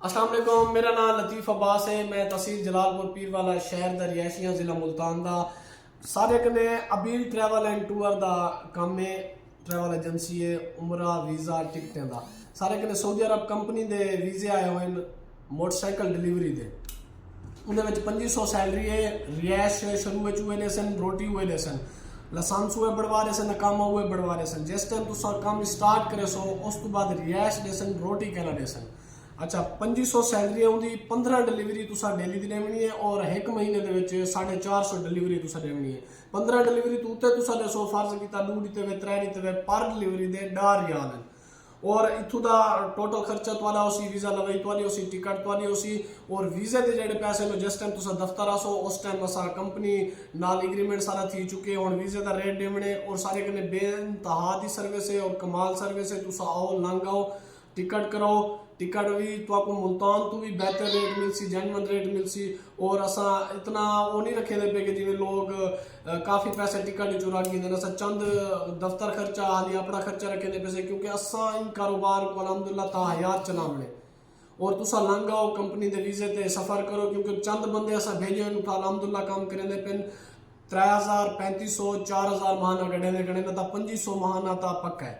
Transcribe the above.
अस्सलाम वालेकुम, मेरा नाम लतीफ अब्बास है। मैं तहसील जलालपुर पीर वाला शहर दा रिहायशी जिला मुल्तान दा। सारे कने अबील ट्रैवल एंड टूर दा काम है। ट्रैवल एजेंसी है, उमरा वीज़ा टिकटें दा सारे कने सऊदी अरब कंपनी दे वीज़े आए हुए हैं मोटरसाइकिल डिलीवरी दे। उन्हें 2500 सैलरी है। रिहायश शुरू में हुए सन, रोटी हुए ले सन, लाइसेंस हुए बढ़वा रहे सन, काम हुए बढ़वा रहे सन। जिस टाइम तुसा काम स्टार्ट करे सो उस तो बाद रिहायश दे सन, रोटी कहना दे सन। अच्छा 2500 सैलरी आउंदी, 15 डिलीवरी तुसा डेली दी देनी है और एक महीने दे विच 450 डिलीवरी तुसा देनी है। 15 डिलीवरी तो उत्ते तुसा दसो फर्ज कीता 2 दिते वे 3 दिते वे पर डिलीवरी दे 10 रियाल हैं। और इथों दा टोटल खर्चा तुहाडा उसी वीज़ा लवाई तुहाडी उसी टिकट तुहाडी उसी और वीज़े दे जेडे पैसे नो जिस टाइम तुसा दफ्तर आसो उस टाइम असा कंपनी नाल एग्रीमेंट सारा थी चुके हुण वीज़े दा रेट देवणे और सारे कने बेइंतहा दी सर्विस है और कमाल सर्विस है। तुसा आओ लंघ आओ टिकट कराओ, टिकट भी तो आपको मुल्तान तो भी बेहतर रेट मिलसी, जेन्युइन रेट मिलसी। और असा इतना वो नहीं रखे दे पे कि जिवें लोग काफ़ी पैसे टिकट चुरा के देना। असा चंद दफ्तर खर्चा हाली अपना खर्चा रखे दे पैसे, क्योंकि असा इन कारोबार को अलहमदुलिल्लाह ताहयात चलावने और तुसा लंघ आओ कंपनी दे वीज़े ते सफ़र करो, क्योंकि चंद बंदे असा भेजे हैं तो अलहमदुलिल्लाह काम करेंदे पेन। 3000 3500 4000 महाना कढ़े तो 2500 महाना तो पक्का है।